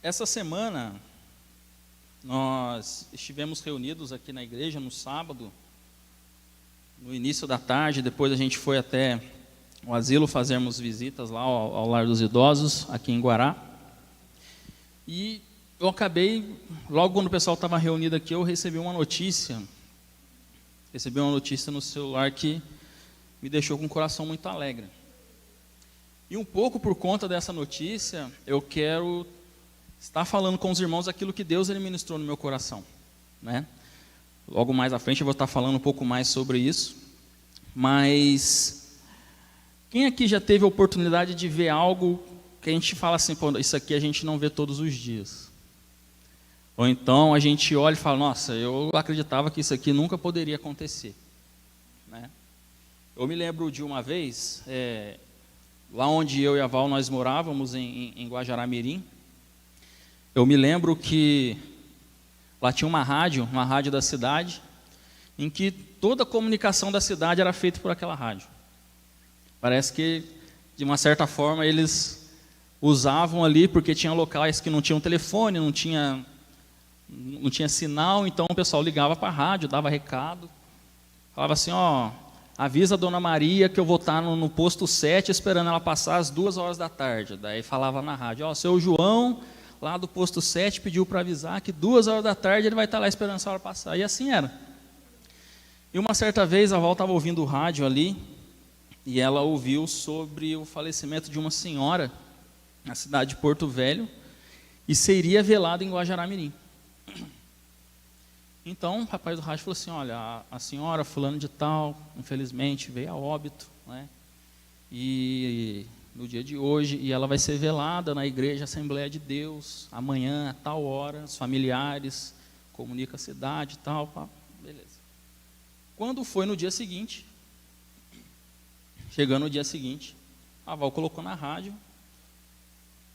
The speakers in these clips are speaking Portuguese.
Essa semana, nós estivemos reunidos aqui na igreja no sábado, no início da tarde. Depois a gente foi até o asilo fazermos visitas lá ao Lar dos Idosos, aqui em Guará. E eu acabei, logo quando o pessoal estava reunido aqui, eu recebi uma notícia no celular que me deixou com o coração muito alegre. E um pouco por conta dessa notícia, eu quero estar falando com os irmãos aquilo que Deus ele ministrou no meu coração, né? Logo mais à frente eu vou estar falando um pouco mais sobre isso. Mas quem aqui já teve a oportunidade de ver algo que a gente fala assim, pô, isso aqui a gente não vê todos os dias? Ou então a gente olha e fala, nossa, eu acreditava que isso aqui nunca poderia acontecer, né? Eu me lembro de uma vez, lá onde eu e a Val nós morávamos, em Guajará-Mirim. Eu me lembro que lá tinha uma rádio da cidade, em que toda a comunicação da cidade era feita por aquela rádio. Parece que, de uma certa forma, eles usavam ali, porque tinha locais que não tinham telefone, não tinha sinal, então o pessoal ligava para a rádio, dava recado, falava assim, ó, avisa a Dona Maria que eu vou estar no posto 7 esperando ela passar às 2 horas da tarde. Daí falava na rádio, ó, seu João, lá do posto 7, pediu para avisar que 2 horas da tarde ele vai estar lá esperando essa hora passar. E assim era. E uma certa vez a Val estava ouvindo o rádio ali, e ela ouviu sobre o falecimento de uma senhora na cidade de Porto Velho, e seria velada em Guajará-Mirim. Então, o rapaz do rádio falou assim, olha, a senhora fulano de tal, infelizmente, veio a óbito, né? E no dia de hoje, e ela vai ser velada na igreja Assembleia de Deus, amanhã, a tal hora, os familiares, comunica a cidade e tal, pá, beleza. Quando foi no dia seguinte, chegando no dia seguinte, a Val colocou na rádio,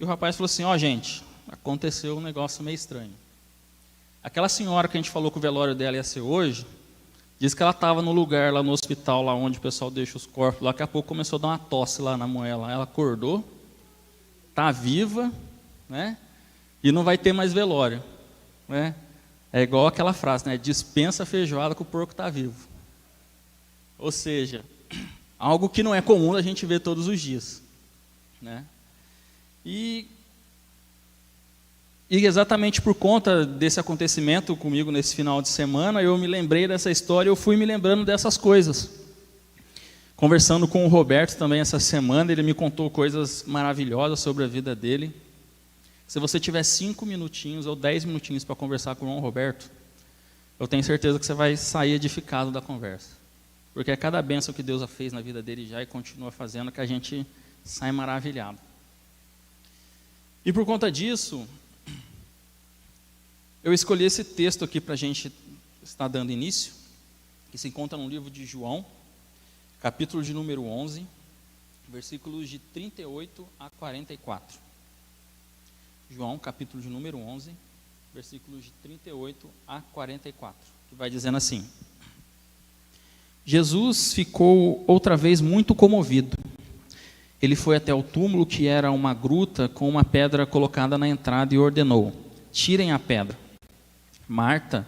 e o rapaz falou assim, ó, gente, aconteceu um negócio meio estranho. Aquela senhora que a gente falou que o velório dela ia ser hoje, diz que ela estava no lugar, lá no hospital, lá onde o pessoal deixa os corpos, lá, daqui a pouco começou a dar uma tosse lá na mulher, lá. Ela acordou, está viva, né? E não vai ter mais velório, né? É igual aquela frase, né? Dispensa a feijoada que o porco está vivo. Ou seja, algo que não é comum a gente ver todos os dias, né? E exatamente por conta desse acontecimento comigo nesse final de semana, eu me lembrei dessa história, eu fui me lembrando dessas coisas. Conversando com o Roberto também essa semana, ele me contou coisas maravilhosas sobre a vida dele. Se você tiver 5 minutinhos ou 10 minutinhos para conversar com o irmão Roberto, eu tenho certeza que você vai sair edificado da conversa. Porque é cada bênção que Deus fez na vida dele já e continua fazendo que a gente sai maravilhado. E por conta disso, eu escolhi esse texto aqui para a gente estar dando início, que se encontra no livro de João, capítulo de número 11, versículos de 38 a 44. João, capítulo de número 11, versículos de 38 a 44, que vai dizendo assim: Jesus ficou outra vez muito comovido. Ele foi até o túmulo, que era uma gruta com uma pedra colocada na entrada, e ordenou: tirem a pedra. Marta,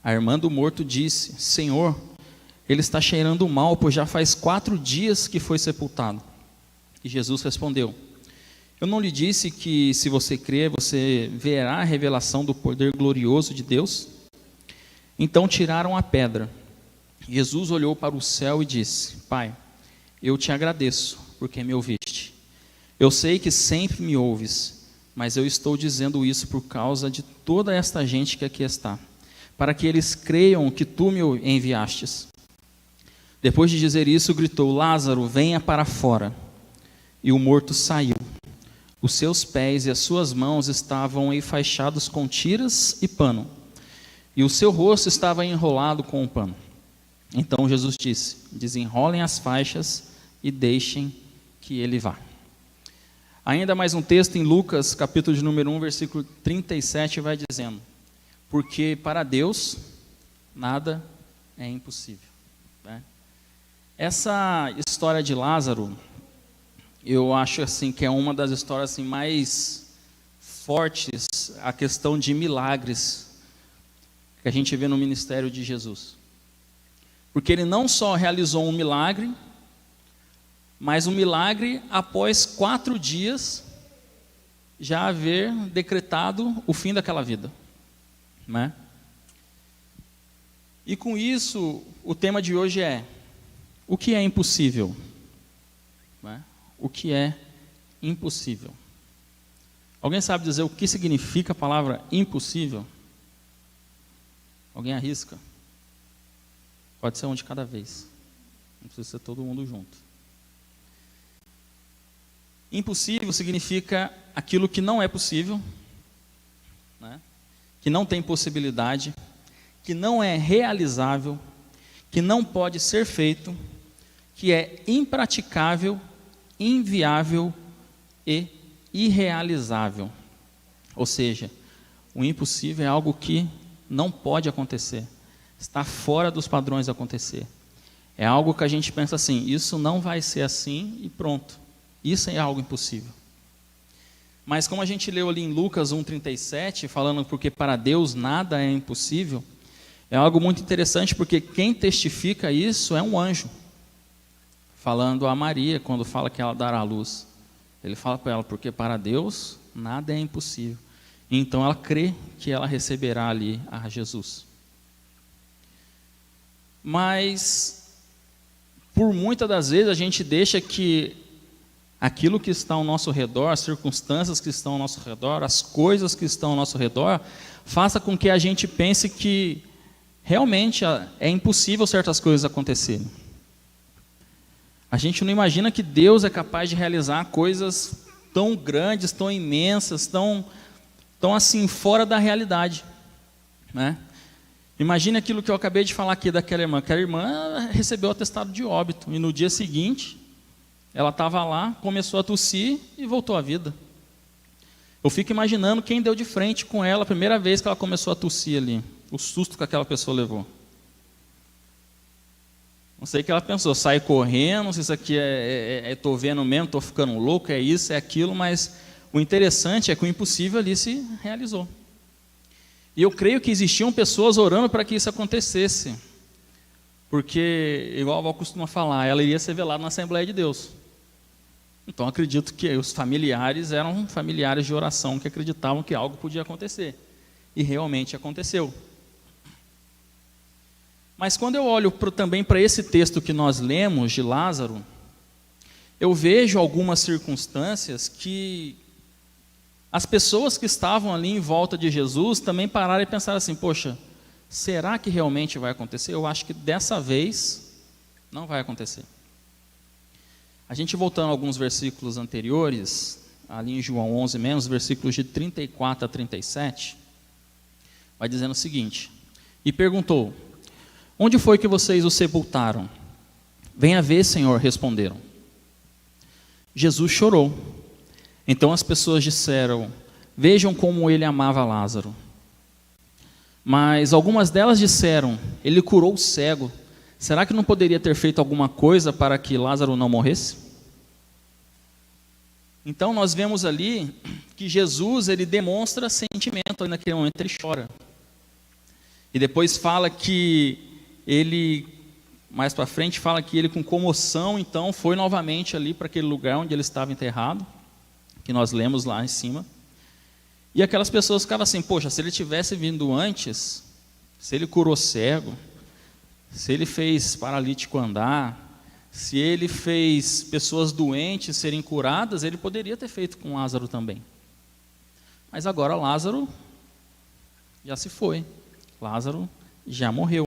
a irmã do morto, disse: Senhor, ele está cheirando mal, pois já faz 4 dias que foi sepultado. E Jesus respondeu: eu não lhe disse que, se você crer, você verá a revelação do poder glorioso de Deus? Então tiraram a pedra. Jesus olhou para o céu e disse: Pai, eu te agradeço, porque me ouviste. Eu sei que sempre me ouves, mas eu estou dizendo isso por causa de toda esta gente que aqui está, para que eles creiam que tu me enviastes. Depois de dizer isso, gritou: Lázaro, venha para fora. E o morto saiu. Os seus pés e as suas mãos estavam enfaixados com tiras e pano, e o seu rosto estava enrolado com um pano. Então Jesus disse: desenrolem as faixas e deixem que ele vá. Ainda mais um texto em Lucas, capítulo de número 1, versículo 37, vai dizendo: porque para Deus nada é impossível, né? Essa história de Lázaro, eu acho assim que é uma das histórias assim, mais fortes, a questão de milagres que a gente vê no ministério de Jesus. Porque ele não só realizou um milagre, mas um milagre após 4 dias já haver decretado o fim daquela vida, né? E com isso, o tema de hoje é: o que é impossível? Né? O que é impossível? Alguém sabe dizer o que significa a palavra impossível? Alguém arrisca? Pode ser um de cada vez. Não precisa ser todo mundo junto. Impossível significa aquilo que não é possível, né? Que não tem possibilidade, que não é realizável, que não pode ser feito, que é impraticável, inviável e irrealizável. Ou seja, o impossível é algo que não pode acontecer, está fora dos padrões de acontecer. É algo que a gente pensa assim, isso não vai ser assim e pronto. Isso é algo impossível. Mas como a gente leu ali em Lucas 1,37, falando porque para Deus nada é impossível, é algo muito interessante, porque quem testifica isso é um anjo, falando a Maria, quando fala que ela dará à luz. Ele fala para ela, porque para Deus nada é impossível. Então ela crê que ela receberá ali a Jesus. Mas, por muitas das vezes, a gente deixa que aquilo que está ao nosso redor, as circunstâncias que estão ao nosso redor, as coisas que estão ao nosso redor, faça com que a gente pense que realmente é impossível certas coisas acontecerem. A gente não imagina que Deus é capaz de realizar coisas tão grandes, tão imensas, tão assim, fora da realidade, né? Imagine aquilo que eu acabei de falar aqui daquela irmã. Aquela irmã recebeu o atestado de óbito, e no dia seguinte, ela estava lá, começou a tossir e voltou à vida. Eu fico imaginando quem deu de frente com ela a primeira vez que ela começou a tossir ali. O susto que aquela pessoa levou. Não sei o que ela pensou, sai correndo, se isso aqui estou vendo mesmo, estou ficando louco, é isso, é aquilo, mas o interessante é que o impossível ali se realizou. E eu creio que existiam pessoas orando para que isso acontecesse, porque, igual a avó costuma falar, ela iria ser velada na Assembleia de Deus. Então acredito que os familiares eram familiares de oração que acreditavam que algo podia acontecer, e realmente aconteceu. Mas quando eu olho também para esse texto que nós lemos de Lázaro, eu vejo algumas circunstâncias que as pessoas que estavam ali em volta de Jesus também pararam e pensaram assim, poxa, será que realmente vai acontecer? Eu acho que dessa vez não vai acontecer. A gente voltando a alguns versículos anteriores, ali em João 11 mesmo, os versículos de 34 a 37, vai dizendo o seguinte, e perguntou, onde foi que vocês o sepultaram? Venha ver, Senhor, responderam. Jesus chorou. Então as pessoas disseram, vejam como ele amava Lázaro. Mas algumas delas disseram, ele curou o cego. Será que não poderia ter feito alguma coisa para que Lázaro não morresse? Então nós vemos ali que Jesus, ele demonstra sentimento ali naquele momento, ele chora. E depois fala que ele, mais para frente, fala que ele com comoção, então, foi novamente ali para aquele lugar onde ele estava enterrado, que nós lemos lá em cima. E aquelas pessoas ficavam assim, poxa, se ele tivesse vindo antes, se ele curou cego, se ele fez paralítico andar, se ele fez pessoas doentes serem curadas, ele poderia ter feito com Lázaro também. Mas agora Lázaro já se foi, Lázaro já morreu.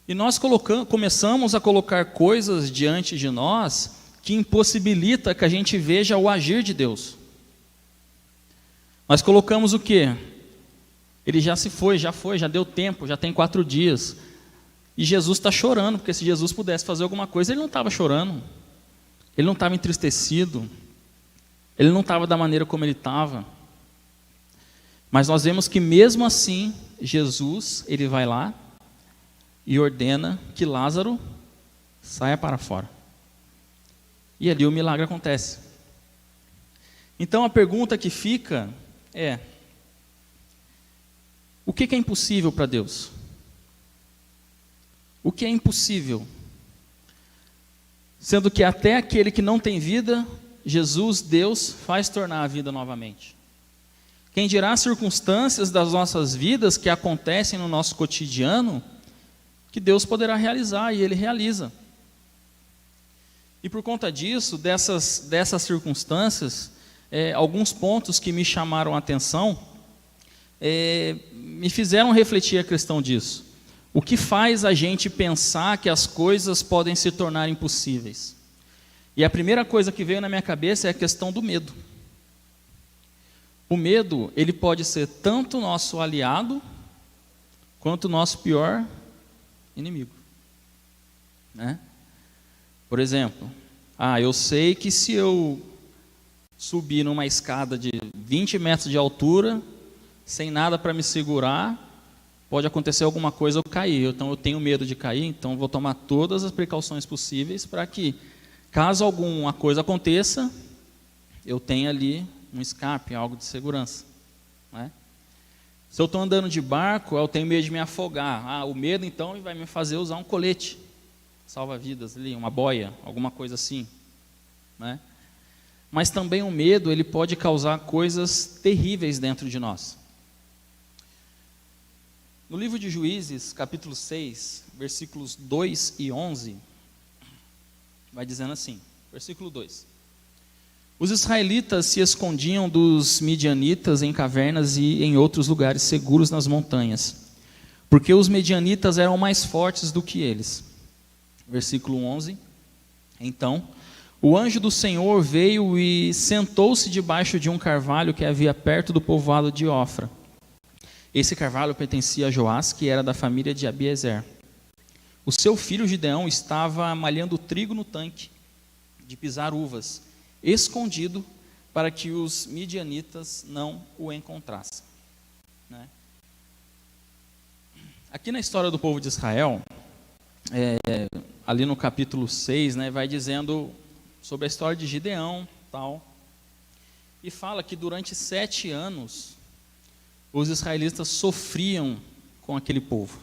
E nós começamos a colocar coisas diante de nós que impossibilita que a gente veja o agir de Deus. Nós colocamos o quê? Ele já se foi, já deu tempo, já tem 4 dias. E Jesus está chorando, porque se Jesus pudesse fazer alguma coisa, ele não estava chorando. Ele não estava entristecido. Ele não estava da maneira como ele estava. Mas nós vemos que mesmo assim, Jesus, ele vai lá e ordena que Lázaro saia para fora. e ali o milagre acontece. Então a pergunta que fica é: o que é impossível para Deus? O que é impossível? Sendo que até aquele que não tem vida, Jesus, Deus, faz tornar a vida novamente. Quem dirá as circunstâncias das nossas vidas que acontecem no nosso cotidiano, que Deus poderá realizar, e Ele realiza. E por conta disso, dessas circunstâncias, alguns pontos que me chamaram a atenção, me fizeram refletir a questão disso. O que faz a gente pensar que as coisas podem se tornar impossíveis? E a primeira coisa que veio na minha cabeça é a questão do medo. O medo, ele pode ser tanto nosso aliado, quanto nosso pior inimigo, né? Por exemplo, eu sei que se eu subir numa escada de 20 metros de altura, sem nada para me segurar, pode acontecer alguma coisa eu cair. Então eu tenho medo de cair, então vou tomar todas as precauções possíveis para que, caso alguma coisa aconteça, eu tenha ali um escape, algo de segurança, né? Se eu estou andando de barco, eu tenho medo de me afogar. O medo então vai me fazer usar um colete salva-vidas ali, uma boia, alguma coisa assim, né? Mas também o medo, ele pode causar coisas terríveis dentro de nós. No livro de Juízes, capítulo 6, versículos 2 e 11, vai dizendo assim, versículo 2: Os israelitas se escondiam dos midianitas em cavernas e em outros lugares seguros nas montanhas, porque os midianitas eram mais fortes do que eles. Versículo 11: Então, o anjo do Senhor veio e sentou-se debaixo de um carvalho que havia perto do povoado de Ofra. Esse carvalho pertencia a Joás, que era da família de Abiezer. O seu filho Gideão estava malhando trigo no tanque de pisar uvas, escondido para que os midianitas não o encontrassem, né? Aqui na história do povo de Israel, ali no capítulo 6, né, vai dizendo sobre a história de Gideão, tal, e fala que durante 7 anos os israelitas sofriam com aquele povo.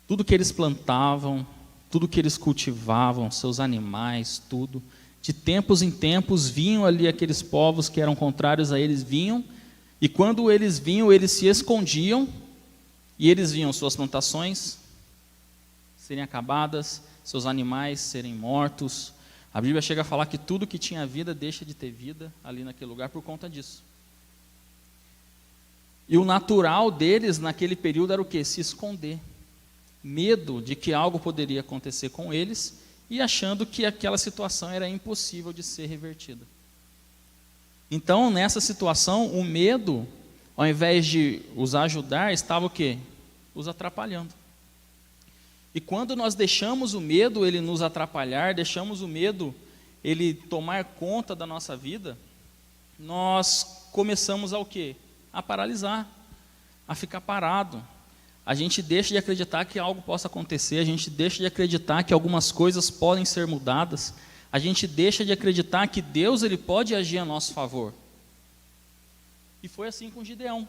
Tudo que eles plantavam, tudo que eles cultivavam, seus animais, tudo, de tempos em tempos vinham ali aqueles povos que eram contrários a eles, vinham, e quando eles vinham, eles se escondiam, e eles viam suas plantações serem acabadas, seus animais serem mortos. A Bíblia chega a falar que tudo que tinha vida deixa de ter vida ali naquele lugar por conta disso. E o natural deles naquele período era o quê? Se esconder. Medo de que algo poderia acontecer com eles e achando que aquela situação era impossível de ser revertida. Então, nessa situação, o medo, ao invés de os ajudar, estava o quê? Os atrapalhando. E quando nós deixamos o medo ele nos atrapalhar, deixamos o medo ele tomar conta da nossa vida, nós começamos a o quê? A paralisar, a ficar parado. A gente deixa de acreditar que algo possa acontecer, a gente deixa de acreditar que algumas coisas podem ser mudadas, a gente deixa de acreditar que Deus ele pode agir a nosso favor. E foi assim com Gideão.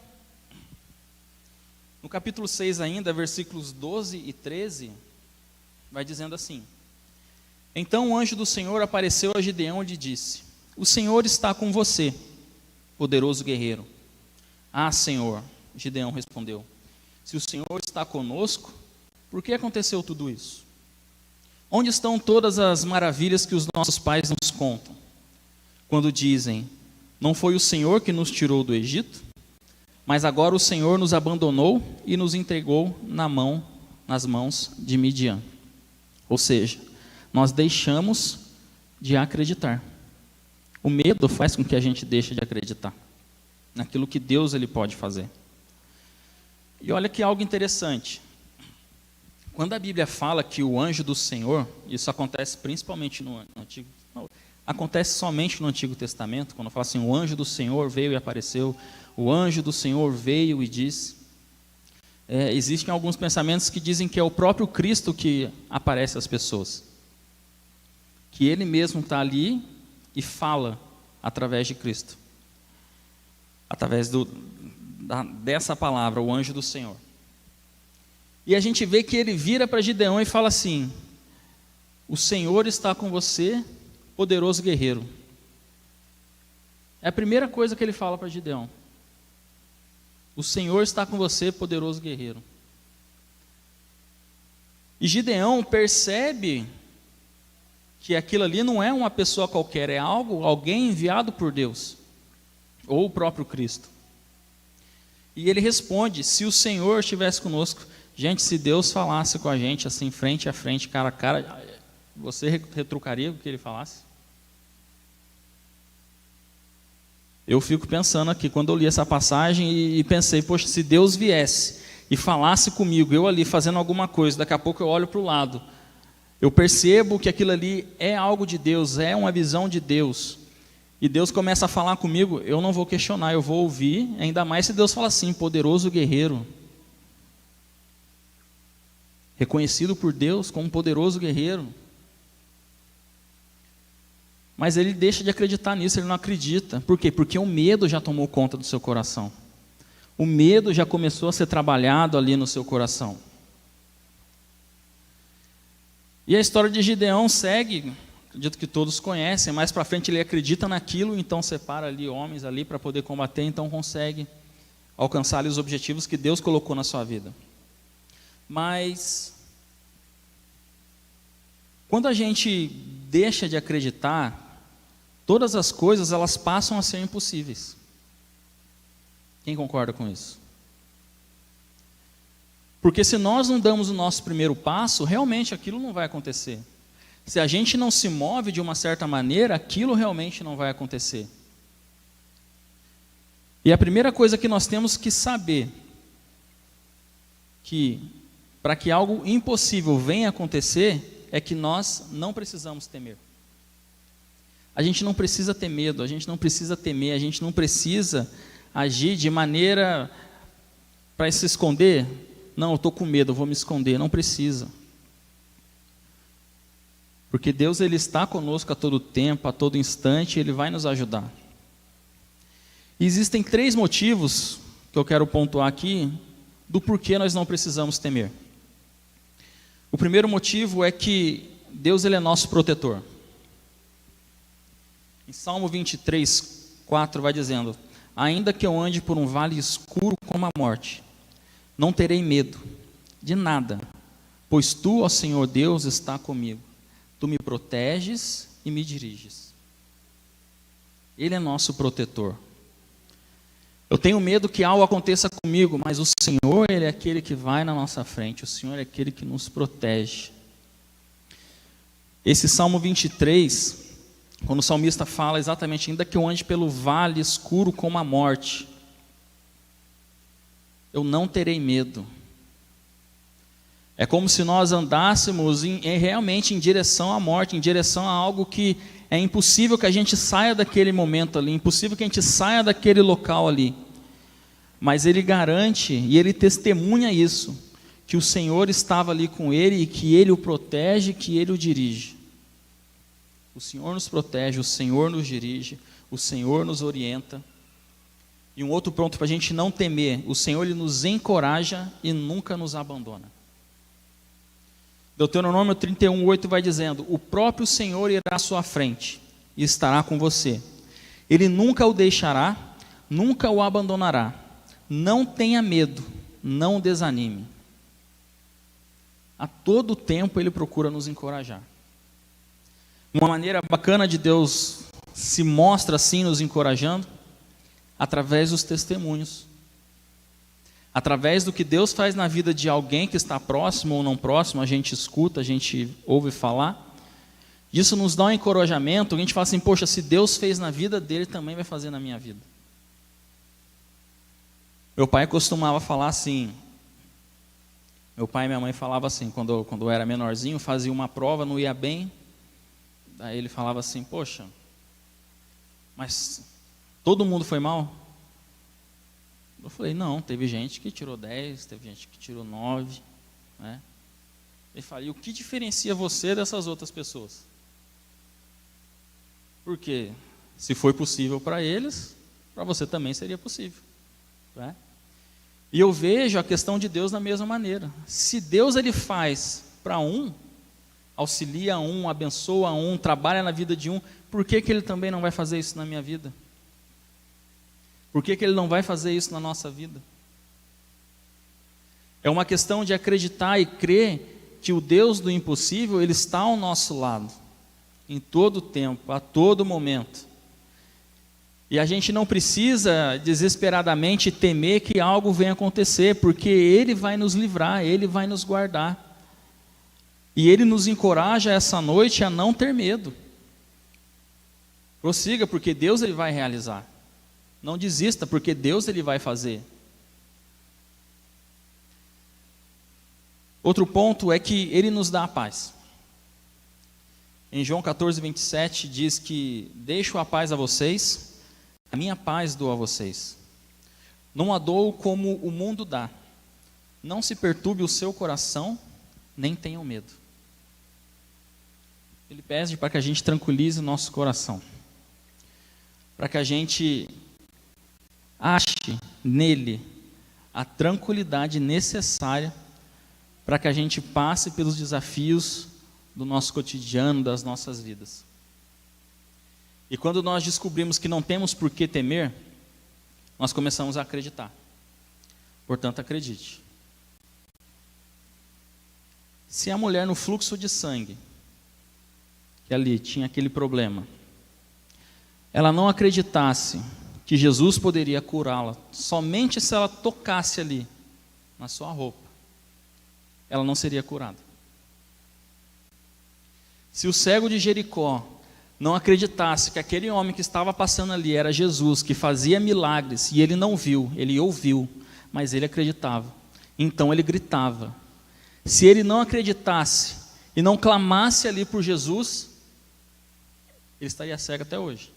No capítulo 6 ainda, versículos 12 e 13, vai dizendo assim: Então o anjo do Senhor apareceu a Gideão e lhe disse: O Senhor está com você, poderoso guerreiro. Ah, Senhor, Gideão respondeu, se o Senhor está conosco, por que aconteceu tudo isso? Onde estão todas as maravilhas que os nossos pais nos contam? Quando dizem, não foi o Senhor que nos tirou do Egito? Mas agora o Senhor nos abandonou e nos entregou nas mãos de Midian. Ou seja, nós deixamos de acreditar. O medo faz com que a gente deixe de acreditar naquilo que Deus ele pode fazer. E olha que algo interessante. Quando a Bíblia fala que o anjo do Senhor, isso acontece principalmente no Antigo, acontece somente no Antigo Testamento, quando fala assim, o anjo do Senhor veio e apareceu, o anjo do Senhor veio e disse. Existem alguns pensamentos que dizem que é o próprio Cristo que aparece às pessoas, que ele mesmo está ali e fala através de Cristo. Através dessa palavra, o anjo do Senhor. E a gente vê que ele vira para Gideão e fala assim: o Senhor está com você, poderoso guerreiro. É a primeira coisa que ele fala para Gideão. O Senhor está com você, poderoso guerreiro. E Gideão percebe que aquilo ali não é uma pessoa qualquer, é alguém enviado por Deus, ou o próprio Cristo. E ele responde: se o Senhor estivesse conosco, gente, se Deus falasse com a gente assim, frente a frente, cara a cara, você retrucaria o que ele falasse? Eu fico pensando aqui, quando eu li essa passagem e pensei, poxa, se Deus viesse e falasse comigo, eu ali fazendo alguma coisa, daqui a pouco eu olho para o lado, eu percebo que aquilo ali é algo de Deus, é uma visão de Deus, e Deus começa a falar comigo, eu não vou questionar, eu vou ouvir, ainda mais se Deus fala assim: poderoso guerreiro, reconhecido por Deus como poderoso guerreiro. Mas ele deixa de acreditar nisso, ele não acredita. Por quê? Porque o medo já tomou conta do seu coração. O medo já começou a ser trabalhado ali no seu coração. E a história de Gideão segue, acredito que todos conhecem, mais para frente ele acredita naquilo, então separa ali homens ali para poder combater, então consegue alcançar ali os objetivos que Deus colocou na sua vida. Mas quando a gente deixa de acreditar, todas as coisas elas passam a ser impossíveis. Quem concorda com isso? Porque se nós não damos o nosso primeiro passo, realmente aquilo não vai acontecer. Se a gente não se move de uma certa maneira, aquilo realmente não vai acontecer. E a primeira coisa que nós temos que saber, que para que algo impossível venha acontecer, é que nós não precisamos temer. A gente não precisa ter medo, a gente não precisa temer, a gente não precisa agir de maneira para se esconder. Não, eu estou com medo, eu vou me esconder. Não precisa. Porque Deus ele está conosco a todo tempo, a todo instante, Ele vai nos ajudar. E existem 3 motivos que eu quero pontuar aqui do porquê nós não precisamos temer. O primeiro motivo é que Deus ele é nosso protetor. Em Salmo 23, 4 vai dizendo: ainda que eu ande por um vale escuro como a morte, não terei medo de nada, pois tu, ó Senhor Deus, está comigo. Tu me proteges e me diriges. Ele é nosso protetor. Eu tenho medo que algo aconteça comigo, mas o Senhor, Ele é aquele que vai na nossa frente, o Senhor é aquele que nos protege. Esse Salmo 23, quando o salmista fala exatamente, ainda que eu ande pelo vale escuro como a morte, eu não terei medo. É como se nós andássemos realmente em direção à morte, em direção a algo que é impossível que a gente saia daquele momento ali, impossível que a gente saia daquele local ali. Mas ele garante e ele testemunha isso, que o Senhor estava ali com ele e que Ele o protege, que Ele o dirige. O Senhor nos protege, o Senhor nos dirige, o Senhor nos orienta. E um outro ponto para a gente não temer: o Senhor ele nos encoraja e nunca nos abandona. Deuteronômio 31:8 vai dizendo: o próprio Senhor irá à sua frente e estará com você. Ele nunca o deixará, nunca o abandonará. Não tenha medo, não desanime. A todo tempo Ele procura nos encorajar. Uma maneira bacana de Deus se mostra assim nos encorajando, através dos testemunhos. Através do que Deus faz na vida de alguém que está próximo ou não próximo, a gente escuta, a gente ouve falar. Isso nos dá um encorajamento, a gente fala assim: poxa, se Deus fez na vida dele, também vai fazer na minha vida. Meu pai costumava falar assim, meu pai e minha mãe falavam assim, quando eu era menorzinho, fazia uma prova, não ia bem, daí ele falava assim: poxa, mas todo mundo foi mal? Eu falei: não, teve gente que tirou 10, teve gente que tirou 9, né? Ele falou: e o que diferencia você dessas outras pessoas? Porque se foi possível para eles, para você também seria possível. Né? E eu vejo a questão de Deus da mesma maneira. Se Deus ele faz para um, auxilia um, abençoa um, trabalha na vida de um, por que Ele também não vai fazer isso na minha vida? Por que Ele não vai fazer isso na nossa vida? É uma questão de acreditar e crer que o Deus do impossível, Ele está ao nosso lado, em todo tempo, a todo momento. E a gente não precisa desesperadamente temer que algo venha acontecer, porque Ele vai nos livrar, Ele vai nos guardar. E Ele nos encoraja essa noite a não ter medo. Prossiga, porque Deus Ele vai realizar. Não desista, porque Deus Ele vai fazer. Outro ponto é que Ele nos dá a paz. Em João 14, 27 diz que deixo a paz a vocês, a minha paz dou a vocês. Não a dou como o mundo dá. Não se perturbe o seu coração, nem tenham medo. Ele pede para que a gente tranquilize o nosso coração. Para que a gente ache nele a tranquilidade necessária para que a gente passe pelos desafios do nosso cotidiano, das nossas vidas. E quando nós descobrimos que não temos por que temer, nós começamos a acreditar. Portanto, acredite. Se a mulher no fluxo de sangue, que ali tinha aquele problema, ela não acreditasse que Jesus poderia curá-la, somente se ela tocasse ali, na sua roupa, ela não seria curada. Se o cego de Jericó não acreditasse que aquele homem que estava passando ali era Jesus, que fazia milagres, e ele não viu, ele ouviu, mas ele acreditava, então ele gritava. Se ele não acreditasse e não clamasse ali por Jesus, ele estaria cego até hoje.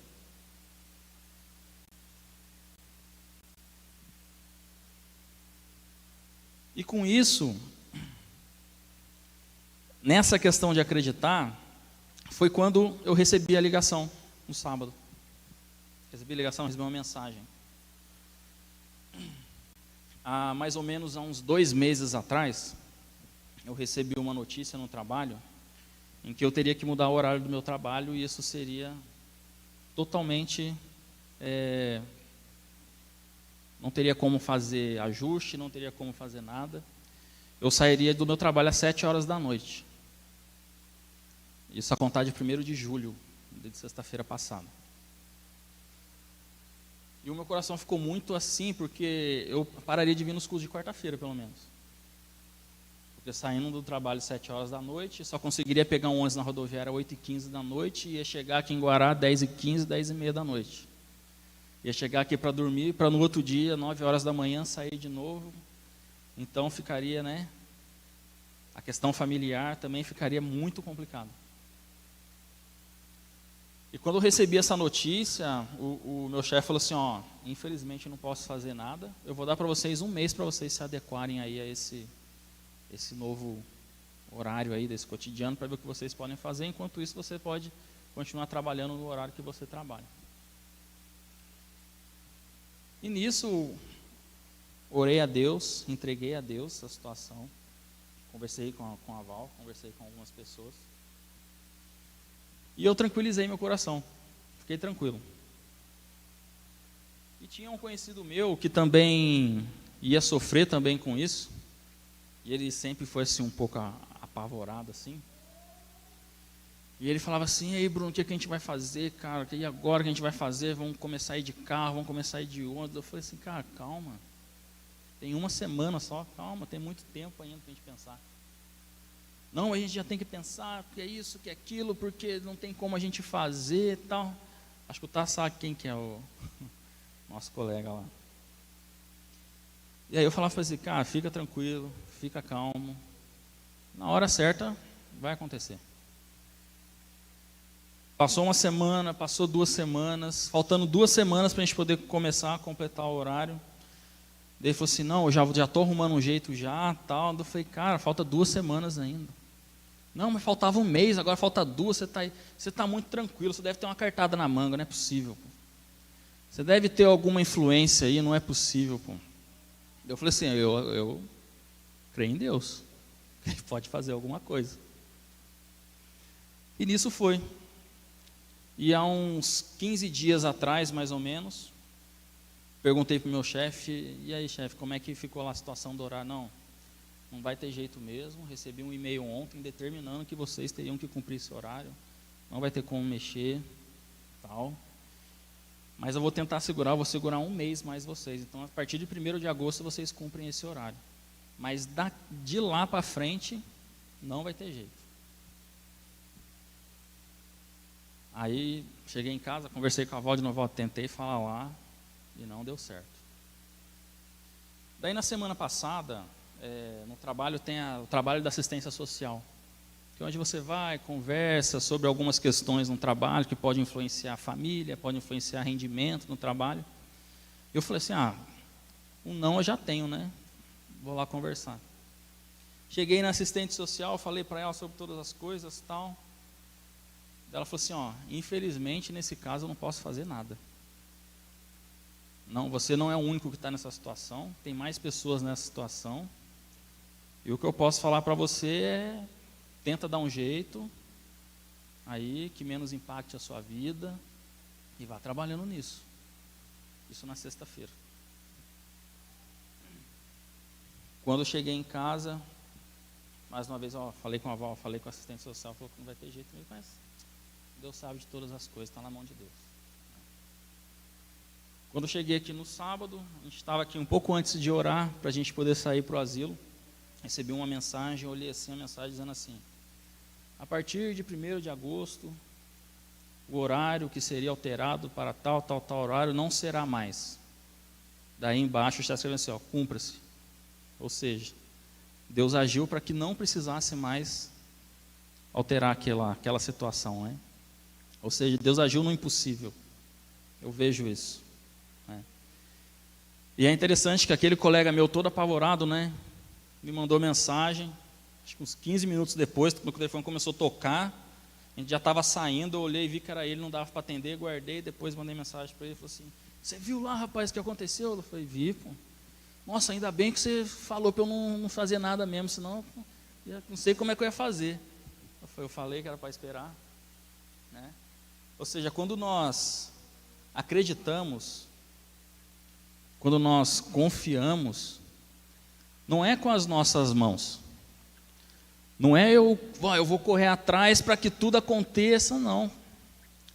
E com isso, nessa questão de acreditar, foi quando eu recebi a ligação, no sábado. Recebi a ligação, recebi uma mensagem. Há mais ou menos uns 2 meses atrás, eu recebi uma notícia no trabalho, em que eu teria que mudar o horário do meu trabalho, e isso seria totalmente, não teria como fazer ajuste, não teria como fazer nada. Eu sairia do meu trabalho às 7 horas da noite. Isso a contar de 1º de julho, de sexta-feira passada. E o meu coração ficou muito assim, porque eu pararia de vir nos cultos de quarta-feira, pelo menos. Porque saindo do trabalho às 7 horas da noite, só conseguiria pegar um ônibus na rodoviária às 8h15 da noite, e ia chegar aqui em Guará às 10h15, 10h30 da noite. Ia chegar aqui para dormir, para no outro dia, 9 horas da manhã, sair de novo. Então ficaria, a questão familiar também ficaria muito complicada. E quando eu recebi essa notícia, o meu chefe falou assim, infelizmente eu não posso fazer nada, eu vou dar para vocês 1 mês para vocês se adequarem aí a esse novo horário aí, desse cotidiano, para ver o que vocês podem fazer. Enquanto isso, você pode continuar trabalhando no horário que você trabalha. E nisso, orei a Deus, entreguei a Deus a situação, conversei com a Val, conversei com algumas pessoas, e eu tranquilizei meu coração, fiquei tranquilo. E tinha um conhecido meu que também ia sofrer também com isso, e ele sempre foi assim um pouco apavorado assim. E ele falava assim, e aí Bruno, o que a gente vai fazer, cara? E agora o que a gente vai fazer? Vamos começar a ir de carro, vamos começar a ir de ônibus. Eu falei assim, cara, calma, tem 1 semana só, calma, tem muito tempo ainda para a gente pensar. Não, a gente já tem que pensar, porque é isso, que é aquilo, porque não tem como a gente fazer e tal. Acho que o Tá sabe quem que é o nosso colega lá. E aí eu falava assim, cara, fica tranquilo, fica calmo. Na hora certa, vai acontecer. Passou 1 semana, passou 2 semanas, faltando 2 semanas para a gente poder começar a completar o horário. Daí ele falou assim, não, eu já estou arrumando um jeito já, tal. Eu falei, cara, falta 2 semanas ainda. Não, mas faltava um mês, agora falta 2, você está muito tranquilo, você deve ter uma cartada na manga, não é possível, pô. Você deve ter alguma influência aí, não é possível, pô. Eu falei assim, eu creio em Deus, Ele pode fazer alguma coisa. E nisso foi. E há uns 15 dias atrás, mais ou menos, perguntei para o meu chefe, e aí, chefe, como é que ficou lá a situação do horário? Não vai ter jeito mesmo, recebi um e-mail ontem determinando que vocês teriam que cumprir esse horário, não vai ter como mexer, tal. Mas eu vou tentar segurar, vou segurar um mês mais vocês. Então, a partir de 1º de agosto, vocês cumprem esse horário. Mas de lá para frente, não vai ter jeito. Aí, cheguei em casa, conversei com a avó de novo, tentei falar lá, e não deu certo. Daí, na semana passada, no trabalho, tem o trabalho da assistência social, que é onde você vai, conversa sobre algumas questões no trabalho, que pode influenciar a família, pode influenciar rendimento no trabalho. Eu falei assim, um não eu já tenho, né? Vou lá conversar. Cheguei na assistente social, falei para ela sobre todas as coisas e tal. Ela falou assim, infelizmente, nesse caso, eu não posso fazer nada. Não, você não é o único que está nessa situação, tem mais pessoas nessa situação. E o que eu posso falar para você é, tenta dar um jeito, aí que menos impacte a sua vida, e vá trabalhando nisso. Isso na sexta-feira. Quando eu cheguei em casa, mais uma vez, falei com a avó, falei com a assistente social, falou que não vai ter jeito mesmo, mas Deus sabe de todas as coisas, está na mão de Deus. Quando eu cheguei aqui no sábado, a gente estava aqui um pouco antes de orar, para a gente poder sair para o asilo, recebi uma mensagem, olhei assim a mensagem dizendo assim, a partir de 1º de agosto, o horário que seria alterado para tal horário não será mais. Daí embaixo está escrevendo assim, cumpra-se. Ou seja, Deus agiu para que não precisasse mais alterar aquela situação, né? Ou seja, Deus agiu no impossível. Eu vejo isso, né? E é interessante que aquele colega meu todo apavorado, né, me mandou mensagem, acho que uns 15 minutos depois, quando o telefone começou a tocar, a gente já estava saindo, eu olhei e vi que era ele, não dava para atender, guardei, depois mandei mensagem para ele, falou assim, você viu lá, rapaz, o que aconteceu? Eu falei, vi, pô. Nossa, ainda bem que você falou para eu não fazer nada mesmo, senão eu não sei como é que eu ia fazer. Eu falei que era para esperar, né? Ou seja, quando nós acreditamos, quando nós confiamos, não é com as nossas mãos, não é eu vou correr atrás para que tudo aconteça, não.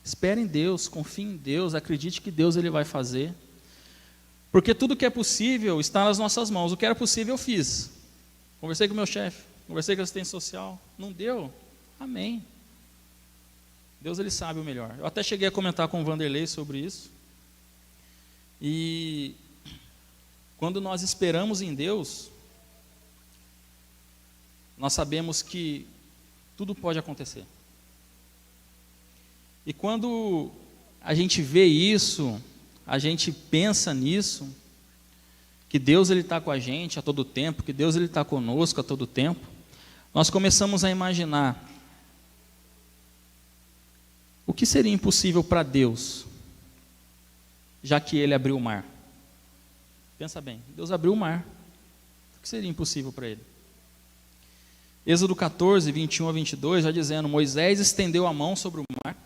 Espere em Deus, confie em Deus, acredite que Deus Ele vai fazer. Porque tudo que é possível está nas nossas mãos. O que era possível eu fiz. Conversei com o meu chefe, conversei com a assistência social. Não deu? Amém. Deus Ele sabe o melhor. Eu até cheguei a comentar com o Vanderlei sobre isso. E quando nós esperamos em Deus, nós sabemos que tudo pode acontecer. E quando a gente vê isso, a gente pensa nisso, que Deus Ele está com a gente a todo tempo, que Deus Ele está conosco a todo tempo, nós começamos a imaginar o que seria impossível para Deus, já que Ele abriu o mar. Pensa bem, Deus abriu o mar, o que seria impossível para Ele? Êxodo 14, 21 a 22, já dizendo, Moisés estendeu a mão sobre o mar,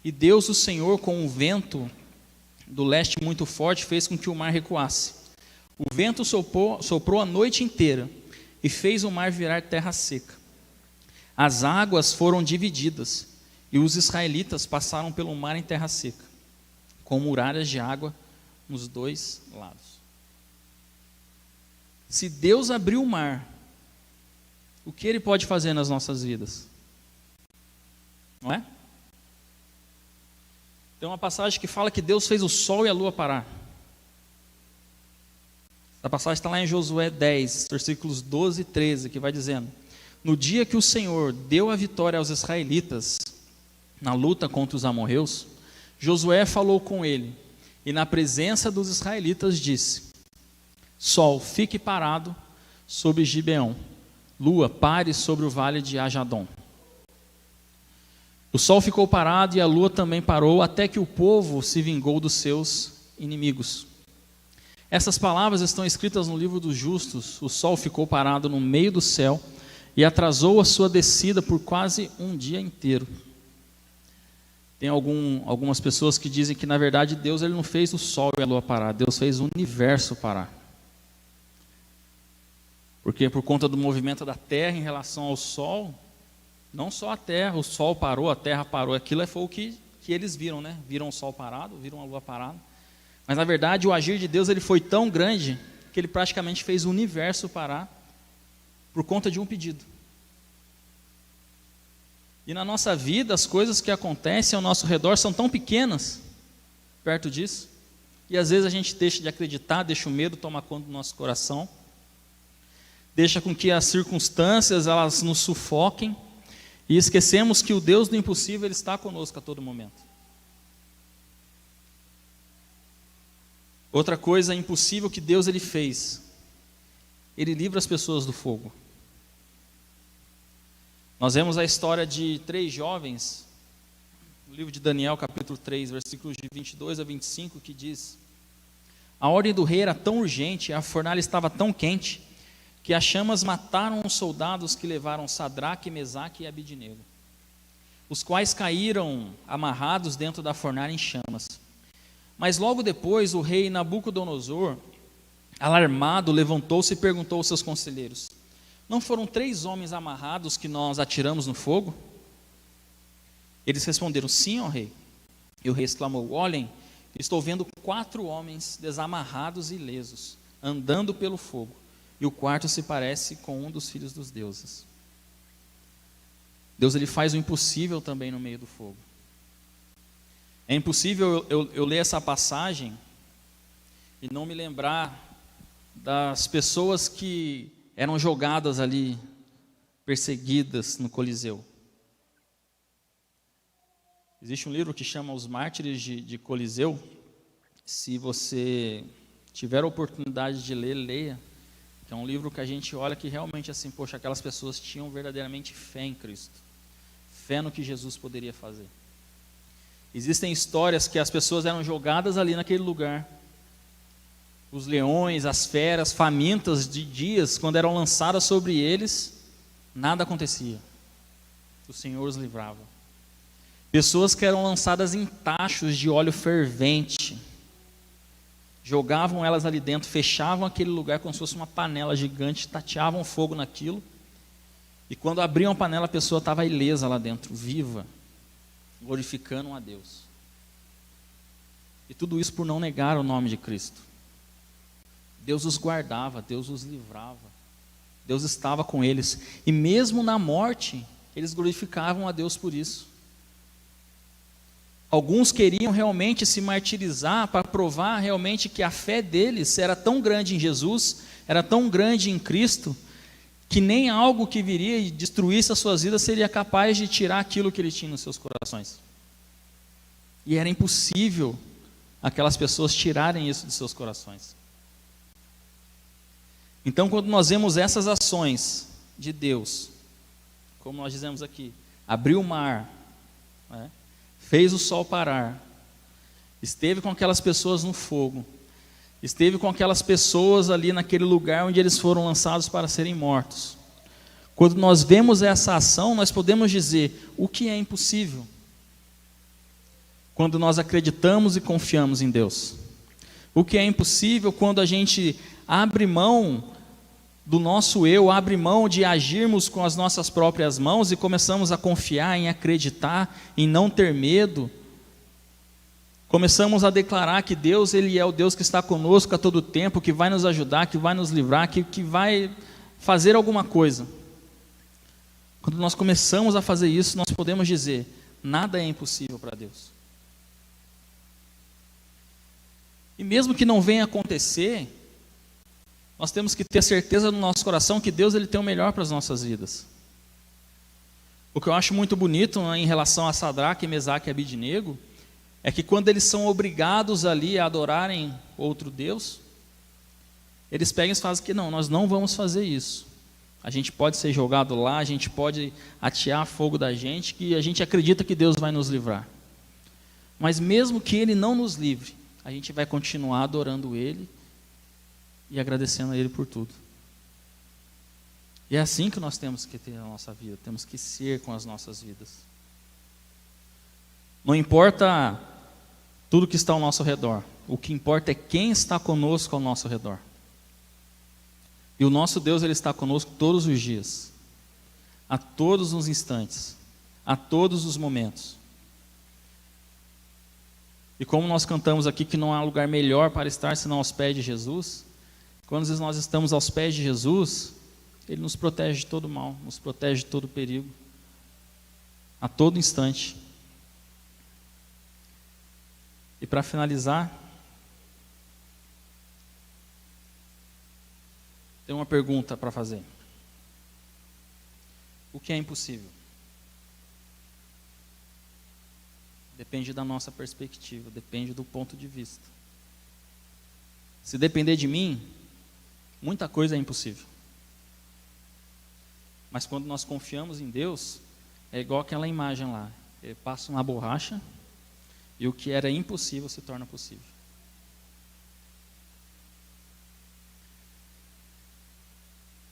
e Deus o Senhor com um vento do leste muito forte fez com que o mar recuasse. O vento soprou a noite inteira e fez o mar virar terra seca. As águas foram divididas e os israelitas passaram pelo mar em terra seca, com muralhas de água nos dois lados. Se Deus abriu o mar, o que Ele pode fazer nas nossas vidas? Não é? Tem uma passagem que fala que Deus fez o sol e a lua parar. Essa passagem está lá em Josué 10, versículos 12 e 13, que vai dizendo, no dia que o Senhor deu a vitória aos israelitas, na luta contra os amorreus, Josué falou com ele, e na presença dos israelitas disse, sol, fique parado sobre Gibeão, lua, pare sobre o vale de Ajadom. O sol ficou parado e a lua também parou, até que o povo se vingou dos seus inimigos. Essas palavras estão escritas no livro dos justos. O sol ficou parado no meio do céu e atrasou a sua descida por quase um dia inteiro. Tem algumas pessoas que dizem que, na verdade, Deus ele não fez o sol e a lua parar, Deus fez o universo parar. Porque por conta do movimento da Terra em relação ao sol, não só a Terra, o sol parou, a Terra parou, aquilo foi o que eles viram, né? Viram o sol parado, viram a lua parada. Mas na verdade o agir de Deus ele foi tão grande que ele praticamente fez o universo parar por conta de um pedido. E na nossa vida as coisas que acontecem ao nosso redor são tão pequenas perto disso, e às vezes a gente deixa de acreditar, deixa o medo tomar conta do nosso coração, deixa com que as circunstâncias elas nos sufoquem e esquecemos que o Deus do impossível ele está conosco a todo momento. Outra coisa impossível que Deus ele fez, ele livra as pessoas do fogo. Nós vemos a história de 3 jovens, no livro de Daniel, capítulo 3, versículos de 22 a 25, que diz: a ordem do rei era tão urgente, a fornalha estava tão quente, que as chamas mataram os soldados que levaram Sadraque, Mesaque e Abidnego, os quais caíram amarrados dentro da fornalha em chamas. Mas logo depois o rei Nabucodonosor, alarmado, levantou-se e perguntou aos seus conselheiros: não foram 3 homens amarrados que nós atiramos no fogo? Eles responderam: sim, ó rei. E o rei exclamou: olhem, estou vendo 4 homens desamarrados e ilesos, andando pelo fogo, e o quarto se parece com um dos filhos dos deuses. Deus ele faz o impossível também no meio do fogo. É impossível eu ler essa passagem e não me lembrar das pessoas que eram jogadas ali, perseguidas no Coliseu. Existe um livro que chama Os Mártires de Coliseu. Se você tiver a oportunidade de ler, leia. Que é um livro que a gente olha que realmente assim, poxa, aquelas pessoas tinham verdadeiramente fé em Cristo. Fé no que Jesus poderia fazer. Existem histórias que as pessoas eram jogadas ali naquele lugar. Os leões, as feras, famintas de dias, quando eram lançadas sobre eles, nada acontecia. O Senhor os livrava. Pessoas que eram lançadas em tachos de óleo fervente, jogavam elas ali dentro, fechavam aquele lugar como se fosse uma panela gigante, tateavam fogo naquilo, e quando abriam a panela a pessoa estava ilesa lá dentro, viva, glorificando a Deus. E tudo isso por não negar o nome de Cristo. Deus os guardava, Deus os livrava, Deus estava com eles, e mesmo na morte, eles glorificavam a Deus por isso. Alguns queriam realmente se martirizar para provar realmente que a fé deles era tão grande em Jesus, era tão grande em Cristo, que nem algo que viria e destruísse as suas vidas seria capaz de tirar aquilo que ele tinha nos seus corações. E era impossível aquelas pessoas tirarem isso de seus corações. Então, quando nós vemos essas ações de Deus, como nós dizemos aqui, abriu o mar, né? Fez o sol parar, esteve com aquelas pessoas no fogo, esteve com aquelas pessoas ali naquele lugar onde eles foram lançados para serem mortos. Quando nós vemos essa ação, nós podemos dizer o que é impossível. Quando nós acreditamos e confiamos em Deus. O que é impossível quando a gente abre mão do nosso eu, abre mão de agirmos com as nossas próprias mãos e começamos a confiar, em acreditar, em não ter medo. Começamos a declarar que Deus, Ele é o Deus que está conosco a todo tempo, que vai nos ajudar, que vai nos livrar, que vai fazer alguma coisa. Quando nós começamos a fazer isso, nós podemos dizer, nada é impossível para Deus. E mesmo que não venha acontecer, nós temos que ter certeza no nosso coração que Deus ele tem o melhor para as nossas vidas. O que eu acho muito bonito, né, em relação a Sadraque, Mesaque e Abidnego, é que quando eles são obrigados ali a adorarem outro Deus, eles pegam e fazem que não, nós não vamos fazer isso. A gente pode ser jogado lá, a gente pode atear fogo da gente, que a gente acredita que Deus vai nos livrar. Mas mesmo que Ele não nos livre, a gente vai continuar adorando Ele e agradecendo a Ele por tudo. E é assim que nós temos que ter a nossa vida, temos que ser com as nossas vidas. Não importa tudo que está ao nosso redor, o que importa é quem está conosco ao nosso redor. E o nosso Deus, Ele está conosco todos os dias, a todos os instantes, a todos os momentos. E como nós cantamos aqui que não há lugar melhor para estar senão aos pés de Jesus, quando nós estamos aos pés de Jesus, Ele nos protege de todo mal, nos protege de todo perigo, a todo instante. E para finalizar, tem uma pergunta para fazer. O que é impossível? Depende da nossa perspectiva, depende do ponto de vista. Se depender de mim, muita coisa é impossível. Mas quando nós confiamos em Deus, é igual aquela imagem lá. Ele passa uma borracha e o que era impossível se torna possível.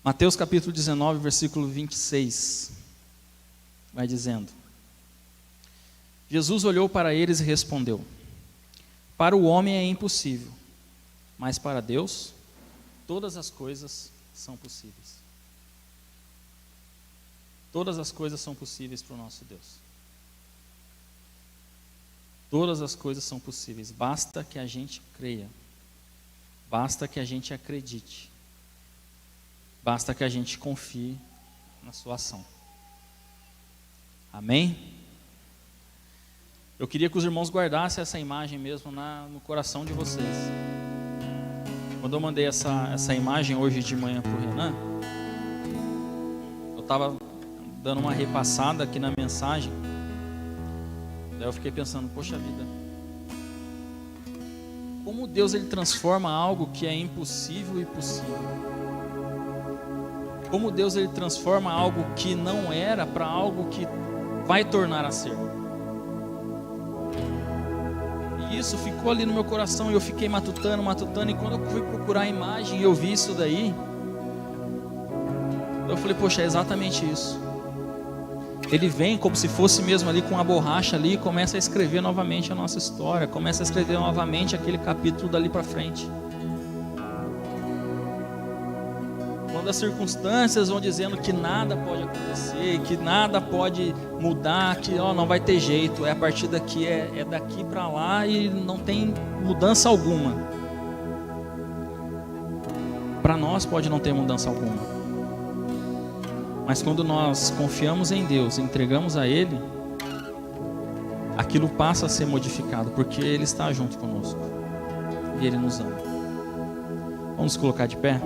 Mateus capítulo 19, versículo 26, vai dizendo: Jesus olhou para eles e respondeu: para o homem é impossível, mas para Deus todas as coisas são possíveis. Todas as coisas são possíveis para o nosso Deus. Todas as coisas são possíveis, basta que a gente creia, basta que a gente acredite, basta que a gente confie na sua ação. Amém? Eu queria que os irmãos guardassem essa imagem mesmo no coração de vocês. Quando eu mandei essa imagem hoje de manhã para o Renan, eu estava dando uma repassada aqui na mensagem. Daí eu fiquei pensando, poxa vida, como Deus Ele transforma algo que é impossível e possível. Como Deus Ele transforma algo que não era para algo que vai tornar a ser. E isso ficou ali no meu coração e eu fiquei matutando, e quando eu fui procurar a imagem e eu vi isso daí, eu falei, poxa, é exatamente isso. Ele vem como se fosse mesmo ali com a borracha ali e começa a escrever novamente a nossa história, começa a escrever novamente aquele capítulo dali para frente. Quando as circunstâncias vão dizendo que nada pode acontecer, que nada pode mudar, que não vai ter jeito, a partir daqui, é daqui para lá e não tem mudança alguma. Para nós pode não ter mudança alguma. Mas quando nós confiamos em Deus, entregamos a Ele, aquilo passa a ser modificado, porque Ele está junto conosco e Ele nos ama. Vamos colocar de pé?